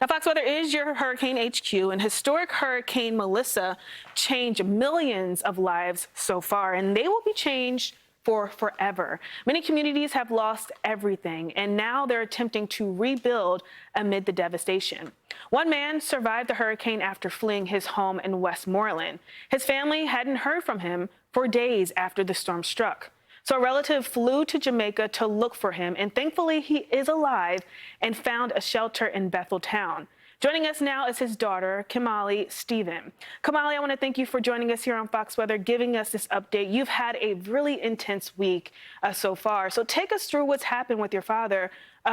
Now, Fox Weather is your Hurricane HQ, and historic Hurricane Melissa changed millions of lives so far, and they will be changed for forever. Many communities have lost everything, and now they're attempting to rebuild amid the devastation. One man survived the hurricane after fleeing his home in Westmoreland. His family hadn't heard from him for days after the storm struck. So a relative flew to Jamaica to look for him, and thankfully he is alive and found a shelter in Bethel town. Joining us now is his daughter, Kimali Stephen. Kimali, I want to thank you for joining us here on Fox Weather, giving us this update. You've had a really intense week so far. So take us through what's happened with your father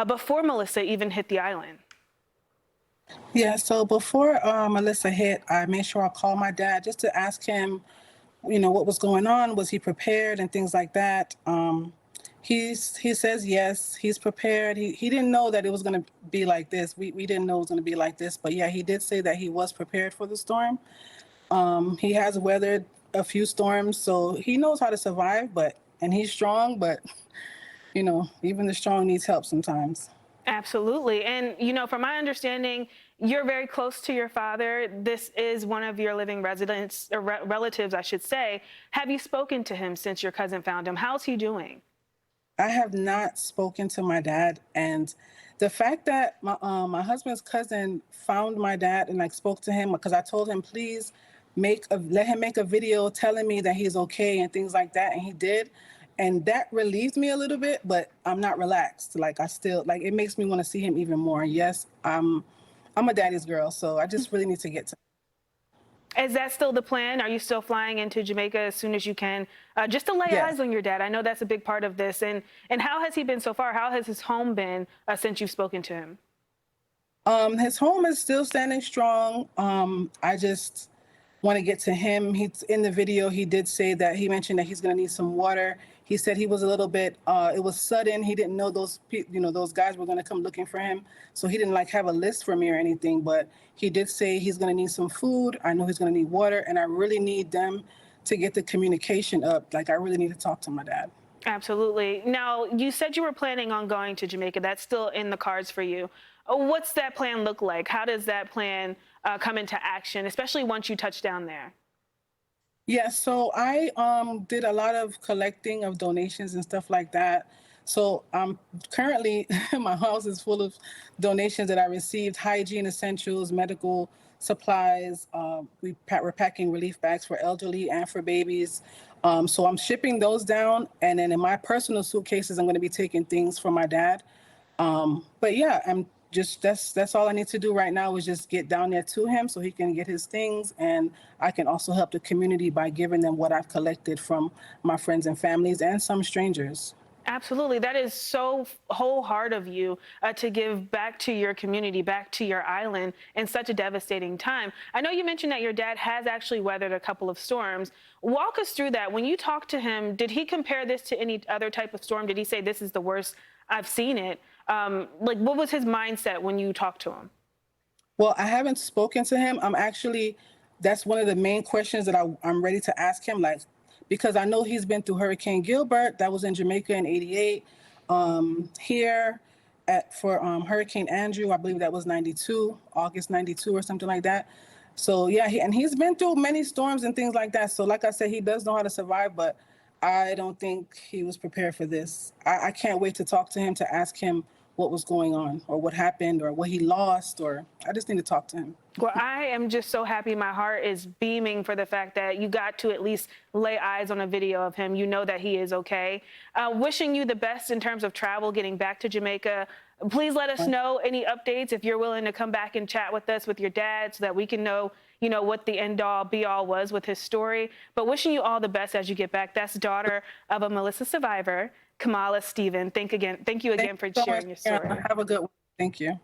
before Melissa even hit the island. Yeah, so before Melissa hit, I made sure I called my dad just to ask him, what was going on. Was he prepared and things like that? He says yes, he's prepared. He didn't know that it was going to be like this. We didn't know it was going to be like this. But yeah, he did say that he was prepared for the storm. He has weathered a few storms, so he knows how to survive. And he's strong, but even the strong needs help sometimes. Absolutely. And, from my understanding, you're very close to your father. This is one of your living residents, or relatives, I should say. Have you spoken to him since your cousin found him? How's he doing? I have not spoken to my dad. And the fact that my husband's cousin found my dad and spoke to him, because I told him, please let him make a video telling me that he's okay and things like that. And he did. And that relieved me a little bit, but I'm not relaxed. I still, it makes me want to see him even more. Yes, I'm a daddy's girl, so I just really need to get to. Is that still the plan? Are you still flying into Jamaica as soon as you can, just to lay eyes on your dad? I know that's a big part of this. And how has he been so far? How has his home been since you've spoken to him? His home is still standing strong. I just want to get to him. He's in the video. He did say that he mentioned that he's going to need some water. He said he was a little bit, it was sudden. He didn't know those guys were going to come looking for him. So he didn't have a list for me or anything, but he did say he's going to need some food. I know he's going to need water, and I really need them to get the communication up. I really need to talk to my dad. Absolutely. Now, you said you were planning on going to Jamaica. That's still in the cards for you. What's that plan look like? How does that plan come into action, especially once you touch down there? Yeah, so I did a lot of collecting of donations and stuff like that. So currently my house is full of donations that I received: hygiene essentials, medical supplies. We're packing relief bags for elderly and for babies. So I'm shipping those down, and then in my personal suitcases, I'm going to be taking things for my dad. But yeah, that's all I need to do right now is just get down there to him so he can get his things, and I can also help the community by giving them what I've collected from my friends and families and some strangers. Absolutely. That is so wholehearted of you to give back to your community, back to your island in such a devastating time. I know you mentioned that your dad has actually weathered a couple of storms. Walk us through that. When you talked to him, did he compare this to any other type of storm? Did he say, this is the worst I've seen it? What was his mindset when you talked to him? Well, I haven't spoken to him. That's one of the main questions that I'm ready to ask him, because I know he's been through Hurricane Gilbert. That was in Jamaica in '88. Here for Hurricane Andrew, I believe that was '92, August '92 or something like that. So yeah, he's been through many storms and things like that. So like I said, he does know how to survive, but I don't think he was prepared for this. I can't wait to talk to him, to ask him what was going on or what happened or what he lost, or I just need to talk to him. Well, I am just so happy. My heart is beaming for the fact that you got to at least lay eyes on a video of him. You know that he is okay. Wishing you the best in terms of travel, getting back to Jamaica. Please let us know any updates if you're willing to come back and chat with us, with your dad, so that we can know, what the end all be all was with his story. But wishing you all the best as you get back. That's daughter of a Melissa survivor, Kimali Stephen. Thank you again for sharing your story. Have a good one. Thank you.